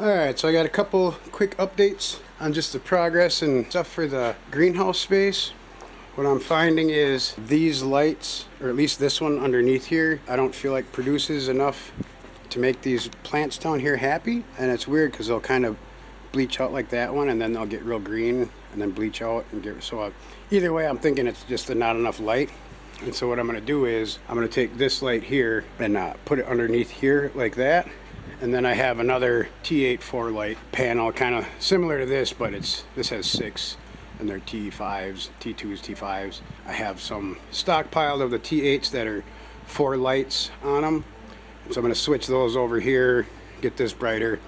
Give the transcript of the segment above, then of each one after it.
Alright, so I got a couple quick updates on just the progress and stuff for the greenhouse space. What I'm finding is these lights, or at least this one underneath here, I don't feel like produces enough to make these plants down here happy. And it's weird because they'll kind of bleach out like that one, and then they'll get real green and then bleach out and get either way, I'm thinking it's just not enough light. And so what I'm going to do is I'm going to take this light here and put it underneath here like that. And then I have another T8-4 light panel, kind of similar to this, but this has 6, and they're T5s, T2s, T5s. I have some stockpiled of the T8s that are 4 lights on them. So I'm going to switch those over here, get this brighter,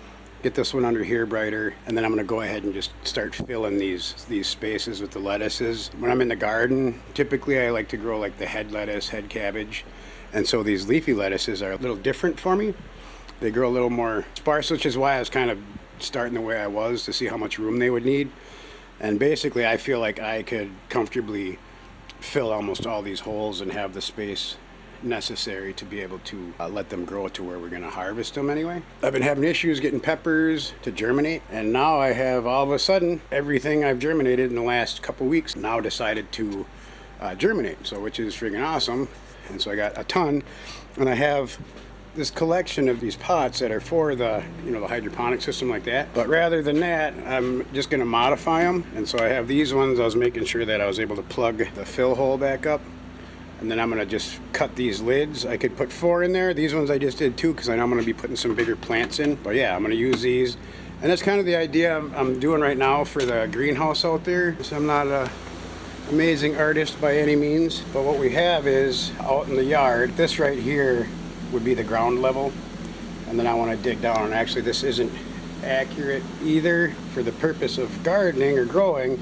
get this one under here brighter, and then I'm going to go ahead and just start filling these spaces with the lettuces. When I'm in the garden, typically I like to grow like the head lettuce, head cabbage, and so these leafy lettuces are a little different for me. They grow a little more sparse, which is why I was kind of starting the way I was to see how much room they would need. And basically I feel like I could comfortably fill almost all these holes and have the space necessary to be able to let them grow to where we're going to harvest them anyway. I've been having issues getting peppers to germinate, and now I have all of a sudden everything I've germinated in the last couple weeks now decided to germinate, so which is freaking awesome. And so I got a ton, and I have this collection of these pots that are for the the hydroponic system like that, but rather than that I'm just going to modify them. And so I have these ones. I was making sure that I was able to plug the fill hole back up, and then I'm going to just cut these lids. I could put 4 in there. These ones I just did 2 because I know I'm going to be putting some bigger plants in, but yeah, I'm going to use these. And that's kind of the idea I'm doing right now for the greenhouse out there. So I'm not a amazing artist by any means, but what we have is out in the yard, this right here would be the ground level, and then I want to dig down. And actually this isn't accurate either for the purpose of gardening or growing.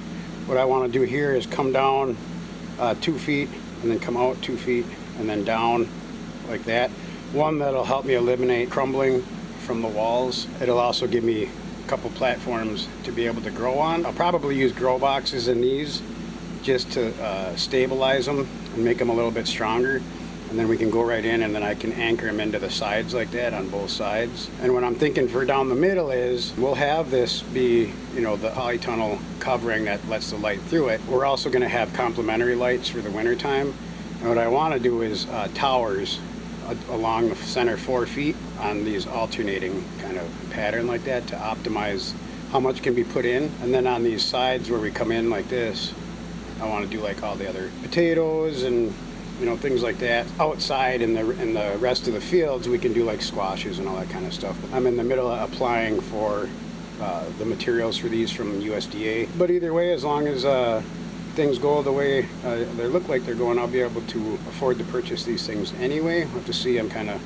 What I want to do here is come down 2 feet and then come out 2 feet and then down like that. One, that'll help me eliminate crumbling from the walls. It'll also give me a couple platforms to be able to grow on. I'll probably use grow boxes in these just to stabilize them and make them a little bit stronger. And then we can go right in, and then I can anchor them into the sides like that on both sides. And what I'm thinking for down the middle is we'll have this be, the polytunnel covering that lets the light through it. We're also going to have complementary lights for the winter time. And what I want to do is towers along the center 4 feet on these alternating kind of pattern like that to optimize how much can be put in. And then on these sides where we come in like this, I want to do like all the other potatoes and things like that. Outside in the rest of the fields, we can do like squashes and all that kind of stuff. I'm in the middle of applying for the materials for these from USDA. But either way, as long as things go the way they look like they're going, I'll be able to afford to purchase these things anyway. We'll have to see. I'm kind of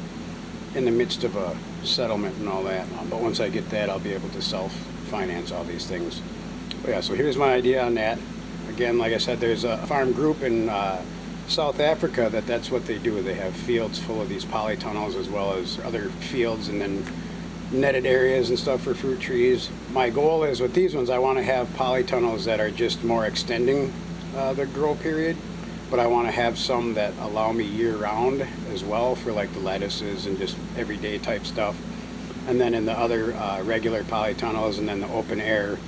in the midst of a settlement and all that. But once I get that, I'll be able to self-finance all these things. But yeah, so here's my idea on that. Again, like I said, there's a farm group in South Africa that's what they do. They have fields full of these polytunnels as well as other fields and then netted areas and stuff for fruit trees. My goal is with these ones, I want to have polytunnels that are just more extending the grow period, but I want to have some that allow me year-round as well for like the lettuces and just everyday type stuff. And then in the other regular polytunnels and then the open air,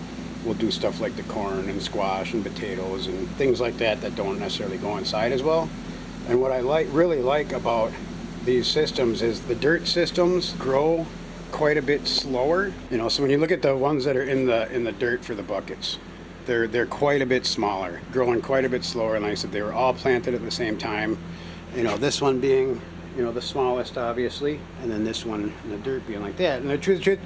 we'll do stuff like the corn and squash and potatoes and things like that don't necessarily go inside as well. And what I really like about these systems is the dirt systems grow quite a bit slower. So when you look at the ones that are in the dirt for the buckets, they're quite a bit smaller, growing quite a bit slower. And like I said, they were all planted at the same time. This one being the smallest, obviously, and then this one in the dirt being like that. And the truth,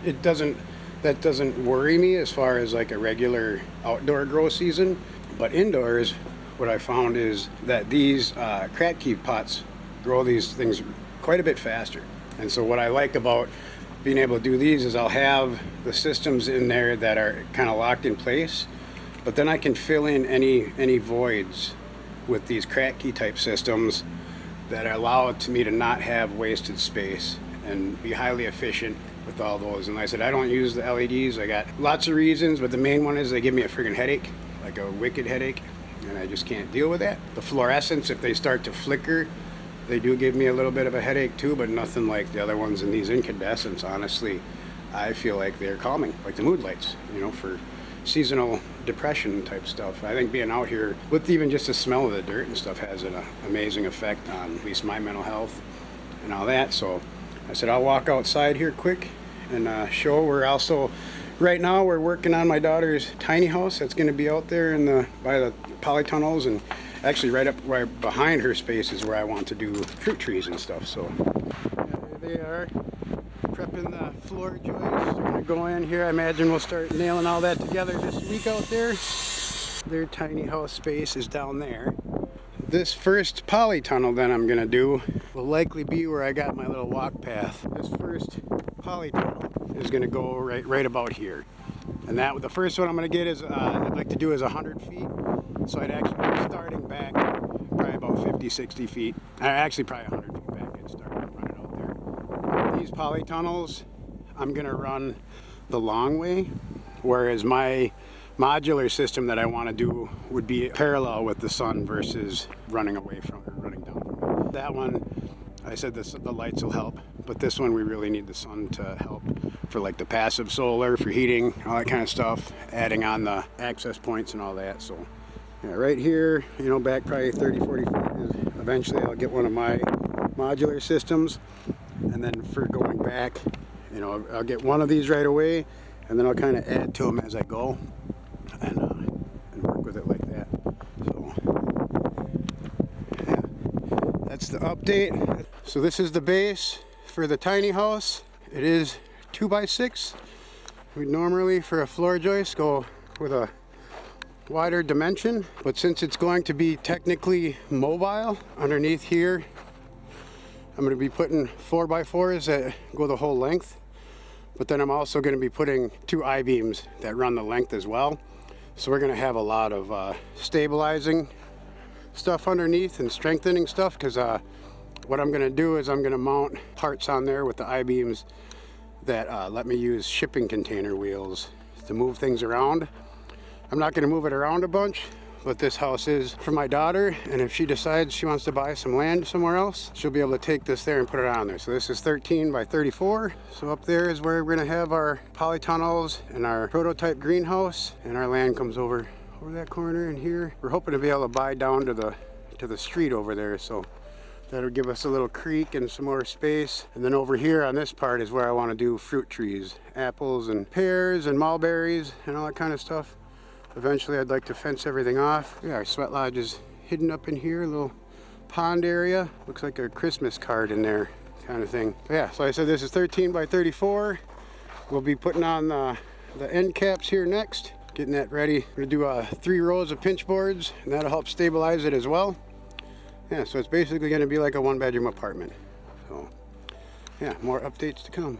that doesn't worry me as far as like a regular outdoor grow season. But indoors, what I found is that these crack key pots grow these things quite a bit faster. And so what I like about being able to do these is I'll have the systems in there that are kind of locked in place, but then I can fill in any voids with these crack key type systems that allow it to me to not have wasted space and be highly efficient with all those. And like I said, I don't use the LEDs. I got lots of reasons, but the main one is they give me a friggin' headache, like a wicked headache, and I just can't deal with that. The fluorescents, if they start to flicker, they do give me a little bit of a headache too, but nothing like the other ones. And these incandescents, honestly, I feel like they're calming, like the mood lights, you know, for seasonal depression type stuff. I think being out here with even just the smell of the dirt and stuff has an amazing effect on at least my mental health and all that. So I said I'll walk outside here quick and show. We're also right now we're working on my daughter's tiny house that's going to be out there in by the polytunnels, and actually right behind her space is where I want to do fruit trees and stuff. So there they are, prepping the floor joists. They're going to go in here. I imagine we'll start nailing all that together this week out there. Their tiny house space is down there. This first polytunnel that I'm going to do will likely be where I got my little walk path. This first polytunnel is going to go right about here. And the first one I'm going to get is, I'd like to do is 100 feet. So I'd actually be starting back probably about 50, 60 feet. Actually probably 100 feet back and start running out there. These polytunnels, I'm going to run the long way, whereas my modular system that I want to do would be parallel with the sun versus running away from it, running down from it. That one, I said the lights will help, but this one we really need the sun to help for like the passive solar, for heating, all that kind of stuff, adding on the access points and all that. So yeah, right here, you know, back probably 30, 40 feet is eventually I'll get one of my modular systems, and then for going back, you know, I'll get one of these right away, and then I'll kind of add to them as I go. And work with it like that. So yeah, that's the update. So this is the base for the tiny house. It is 2x6. We normally for a floor joist go with a wider dimension, but since it's going to be technically mobile underneath here, I'm going to be putting 4x4s that go the whole length, but then I'm also going to be putting 2 I-beams that run the length as well. So we're going to have a lot of stabilizing stuff underneath and strengthening stuff, because what I'm going to do is I'm going to mount parts on there with the I-beams that let me use shipping container wheels to move things around. I'm not going to move it around a bunch, but this house is for my daughter, and if she decides she wants to buy some land somewhere else, she'll be able to take this there and put it on there. So this is 13 by 34. So up there is where we're going to have our polytunnels and our prototype greenhouse, and our land comes over that corner. And here we're hoping to be able to buy down to the street over there, so that'll give us a little creek and some more space. And then over here on this part is where I want to do fruit trees, apples and pears and mulberries and all that kind of stuff. Eventually I'd like to fence everything off. Yeah, our sweat lodge is hidden up in here, a little pond area. Looks like a Christmas card in there kind of thing. But yeah, so I said this is 13 by 34. We'll be putting on the end caps here next, getting that ready. We're gonna do 3 rows of pinch boards, and that'll help stabilize it as well. Yeah, so it's basically gonna be like a 1-bedroom apartment. So yeah, more updates to come.